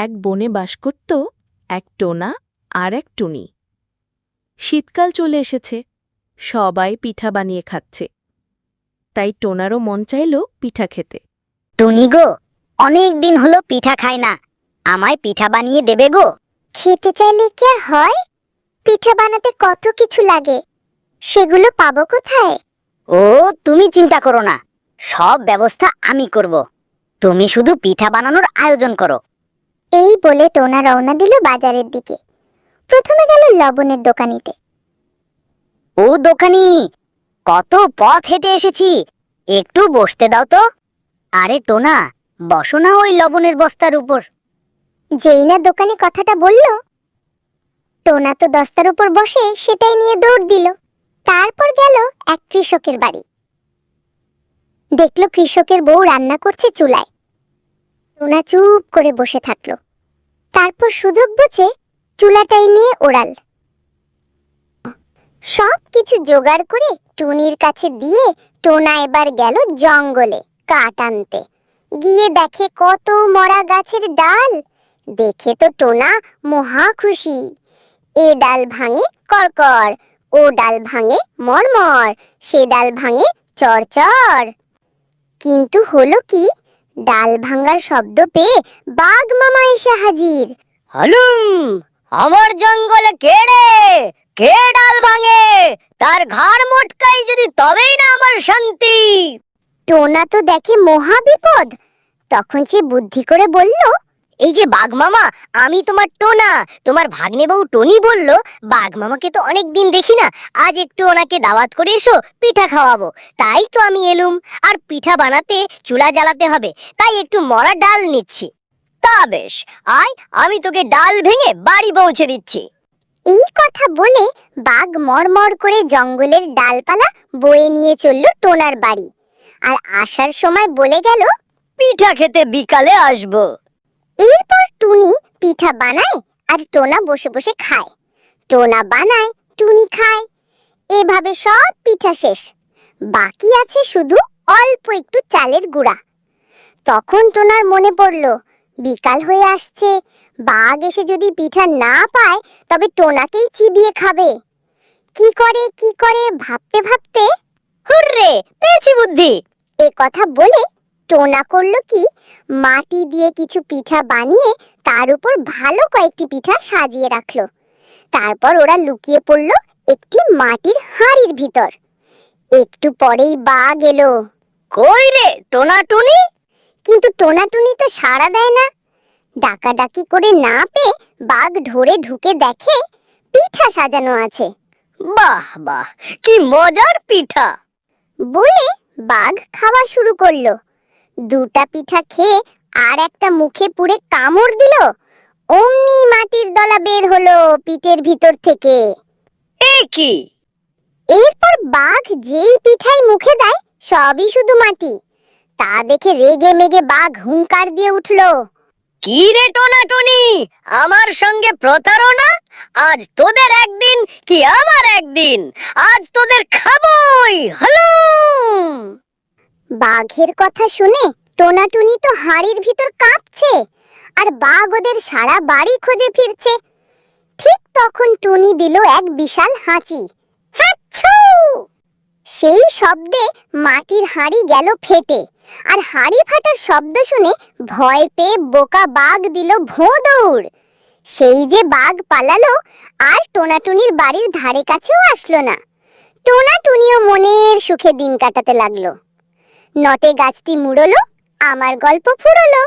এক বনে বাস করত এক টোনা আর এক টুনি। শীতকাল চলে এসেছে, সবাই পিঠা বানিয়ে খাচ্ছে। তাই টোনারও মন চাইল পিঠা খেতে। টুনি গো, অনেক দিন হলো পিঠা খাই না, আমায় পিঠা বানিয়ে দেবে গো। খেতে চাইলে কি আর হয়? পিঠা বানাতে কত কিছু লাগে, সেগুলো পাবো কোথায়? ও, তুমি চিন্তা করো না, সব ব্যবস্থা আমি করব। তুমি শুধু পিঠা বানানোর আয়োজন করো। এই বলে টোনা রওনা দিল বাজারের দিকে। প্রথমে গেল লবণের দোকানিতে। ও দোকানি, কত পথ হেঁটে এসেছি, একটু বসতে দাও তো। আরে টোনা, বসো না ওই লবণের বস্তার উপর। যেই না দোকানি কথাটা বলল, টোনা তো দস্তার উপর বসে সেটাই নিয়ে দৌড় দিল। তারপর গেল এক কৃষকের বাড়ি। দেখলো কৃষকের বউ রান্না করছে চুলায়। টোনা চুপ করে বসে থাকলো। তারপর সুযোগ বুঝে চুলাটাই নিয়ে ওড়াল। সব কিছু জোগাড় করে টুনির কাছে দিয়ে টোনা এবার গেল জঙ্গলে কাঠ আনতে। গিয়ে দেখে কত মরা গাছের ডাল। দেখে তো টোনা মহা খুশি। এ ডাল ভাঙে করকর, ও ডাল ভাঙে মরমর, সে ডাল ভাঙে চরচর। কিন্তু হলো কি, ডাল ভাঙার শব্দ পেয়ে বাঘ মামা এসে হাজির। হালুম, আমার জঙ্গলে কে রে? কে ডাল ভাঙে? তার ঘাড় মোটকাই যদি, তবেই না আমার শান্তি। টোনা তো দেখে মহা বিপদ। তখন সে বুদ্ধি করে বলল, এই যে বাঘ মামা, আমি তোমার টোনা। তোমার ভাগ্নে বউ টনি বলল, বাঘ মামাকে তো অনেক দিন দেখি না, আজ একটু ওনাকে দাওয়াত করে এসো, পিঠা খাওয়াবো। তাই তো আমি এলুম। আর পিঠা বানাতে চুলা জ্বালাতে হবে, তাই একটু মরা ডাল নিচ্ছি। তা বেশ, আয়, আমি তোকে ডাল ভেঙে বাড়ি পৌঁছে দিচ্ছি। এই কথা বলে বাঘ মরমর করে জঙ্গলের ডালপালা বয়ে নিয়ে চলল টোনার বাড়ি। আর আসার সময় বলে গেল, পিঠা খেতে বিকালে আসবো। এরপর টুনি পিঠা বানায় আর টোনা বসে বসে খায়। টোনা বানায়, টুনি খায়। এভাবে সব পিঠা শেষ। বাকি আছে শুধু অল্প একটু চালের গুঁড়া। তখন টোনার মনে পড়ল, বিকাল হয়ে আসছে, বাঘ এসে যদি পিঠা না পায় তবে টোনাকেই চিবিয়ে খাবে। কি করে ভাবতে ভাবতে, হুররে, পেয়েছি বুদ্ধি। এ কথা বলে টোনা করলো কি, মাটি দিয়ে কিছু পিঠা বানিয়ে তার উপর ভালো কয়েকটি পিঠা সাজিয়ে রাখলো। তারপর ওরা লুকিয়ে পড়ল একটি মাটির হাঁড়ির ভিতর। একটু পরেই বাঘ এলো। কই রে টোনা টুনি? কিন্তু টোনা টুনি তো সাড়া দেয় না। ডাকাডাকি করে না পেয়ে বাঘ ধরে ঢুকে দেখে পিঠা সাজানো আছে। বাহ বাহ, কি মজার পিঠা! বলে বাঘ খাওয়া শুরু করলো। দুটা পিঠা খেয়ে আর একটা মুখে পুরে কামড় দিল। অমনি মাটির দলা বের হলো পিঠের ভিতর থেকে। এ কি! এরপর বাঘ যেই পিঠাই মুখে দেয় সবই শুধু মাটি। তা দেখে রেগে মেগে বাঘ হুঙ্কার দিয়ে উঠলো, কি রে টোনা টুনি, আমার সঙ্গে প্রতারণা? আজ তোদের একদিন কি আমার একদিন, আজ তোদের খাবই। হালুম! বাঘের কথা শুনে টোনাটুনি তো হাড়ির ভিতর কাঁপছে, আর বাঘ ওদের সারা বাড়ি খুঁজে ফিরছে। ঠিক তখন টুনি দিল এক বিশাল হাঁচি। হাঁচু! সেই শব্দে মাটির হাঁড়ি গেল ফেটে। আর হাঁড়ি ফাটার শব্দ শুনে ভয় পেয়ে বোকা বাঘ দিল ভোঁ দৌড়। সেই যে বাঘ পালালো, আর টোনাটুনির বাড়ির ধারে কাছেও আসলো না। টোনাটুনিও মনের সুখে দিন কাটাতে লাগলো। নটে গাছটি মুড়লো, আমার গল্প ফুরলো।